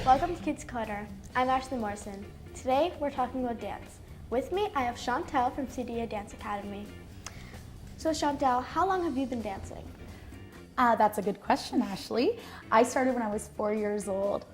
Welcome to Kidz Korner. I'm Ashleigh Morrison. Today we're talking about dance. With me I have Chantal from CDA Dance Academy. So Chantal, how long have you been dancing? That's a good question, Ashleigh. I started when I was 4 years old.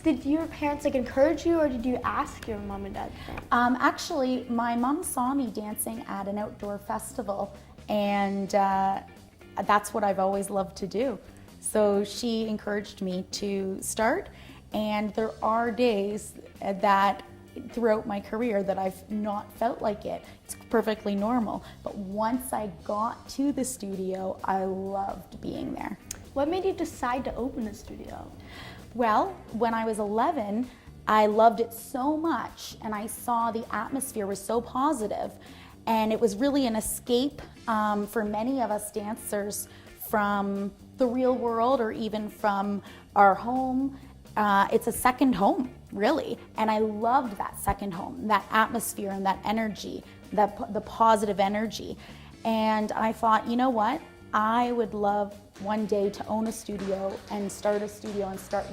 Did your parents encourage you, or did you ask your mom and dad to dance? Actually, my mom saw me dancing at an outdoor festival, and that's what I've always loved to do. So she encouraged me to start, and there are days that throughout my career that I've not felt like it. It's perfectly normal. But once I got to the studio, I loved being there. What made you decide to open a studio? Well, when I was 11, I loved it so much, and I saw the atmosphere was so positive, and it was really an escape for many of us dancers from the real world or even from our home. It's a second home, really, and I loved that second home, that atmosphere and that energy, the positive energy. And I thought, you know what? I would love one day to own a studio and start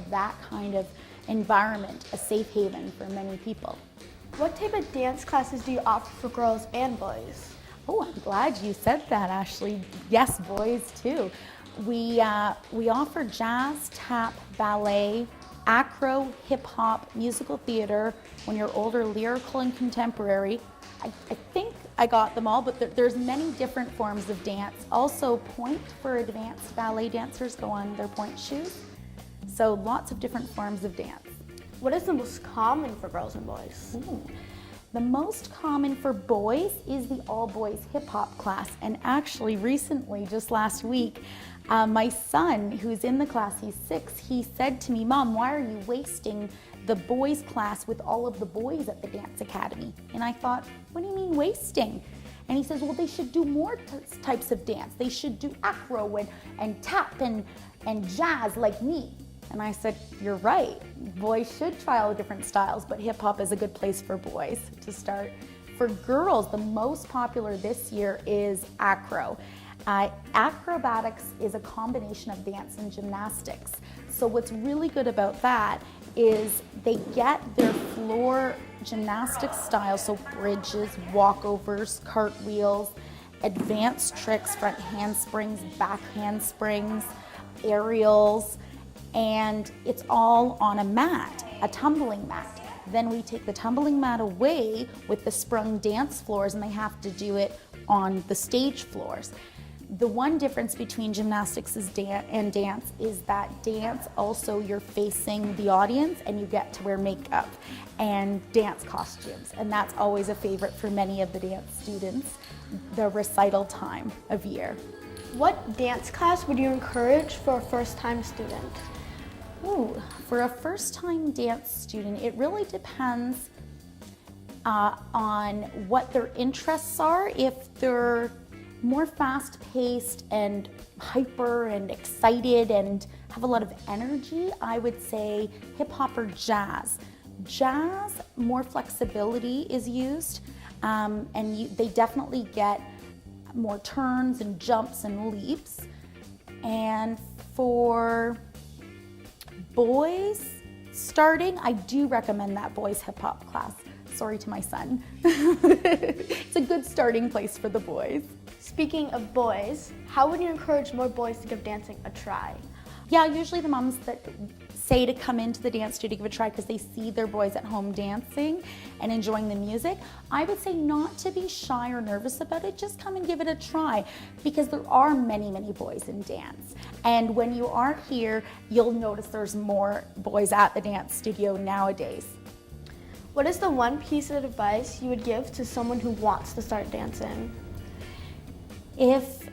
that kind of environment, a safe haven for many people. What type of dance classes do you offer for girls and boys? Oh, I'm glad you said that, Ashleigh. Yes, boys too. We offer jazz, tap, ballet, acro, hip hop, musical theater. When you're older, lyrical and contemporary. I think I got them all, but there's many different forms of dance. Also, pointe for advanced ballet dancers go on their pointe shoes. So lots of different forms of dance. What is the most common for girls and boys? The most common for boys is the all-boys hip-hop class. And actually, recently, just last week, my son, who's in the class, he's 6, he said to me, "Mom, why are you wasting the boys class with all of the boys at the dance academy?" And I thought, what do you mean wasting? And he says, well, they should do more types of dance. They should do acro and tap and jazz like me. And I said, you're right. Boys should try all the different styles, but hip hop is a good place for boys to start. For girls, the most popular this year is acro. Acrobatics is a combination of dance and gymnastics. So what's really good about that is they get their floor gymnastics style, so bridges, walkovers, cartwheels, advanced tricks, front handsprings, back handsprings, aerials, and it's all on a mat, a tumbling mat. Then we take the tumbling mat away with the sprung dance floors, and they have to do it on the stage floors. The one difference between gymnastics and dance is that dance also you're facing the audience and you get to wear makeup and dance costumes, and that's always a favorite for many of the dance students, the recital time of year. What dance class would you encourage for a first-time student? Ooh, for a first-time dance student, it really depends on what their interests are. If they're more fast-paced and hyper and excited and have a lot of energy, I would say hip-hop or jazz. Jazz, more flexibility is used, and they definitely get more turns and jumps and leaps. And for boys starting, I do recommend that boys hip-hop class. Sorry to my son. It's a good starting place for the boys. Speaking of boys, how would you encourage more boys to give dancing a try? Yeah, usually the moms that say to come into the dance studio to give it a try because they see their boys at home dancing and enjoying the music. I would say not to be shy or nervous about it, just come and give it a try, because there are many, many boys in dance. And when you are here, you'll notice there's more boys at the dance studio nowadays. What is the one piece of advice you would give to someone who wants to start dancing? If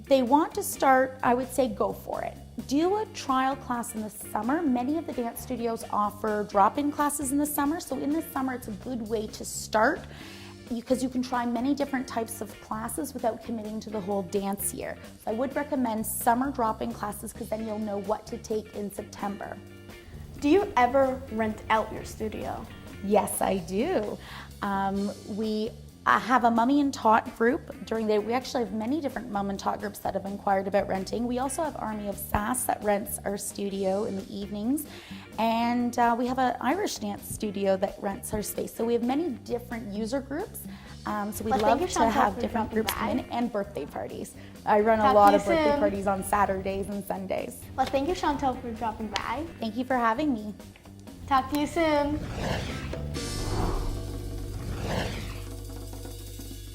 they want to start, I would say go for it. Do a trial class in the summer. Many of the dance studios offer drop-in classes in the summer, so in the summer it's a good way to start because you can try many different types of classes without committing to the whole dance year. So I would recommend summer drop-in classes because then you'll know what to take in September. Do you ever rent out your studio? Yes, I do. We have a Mummy and Tot group during the day. We actually have many different Mum and Tot groups that have inquired about renting. We also have Army of Sass that rents our studio in the evenings. And we have an Irish dance studio that rents our space. So we have many different user groups. So we love to have different groups come in, and birthday parties. I run a lot of birthday parties on Saturdays and Sundays. Well, thank you, Chantal, for dropping by. Thank you for having me. Talk to you soon.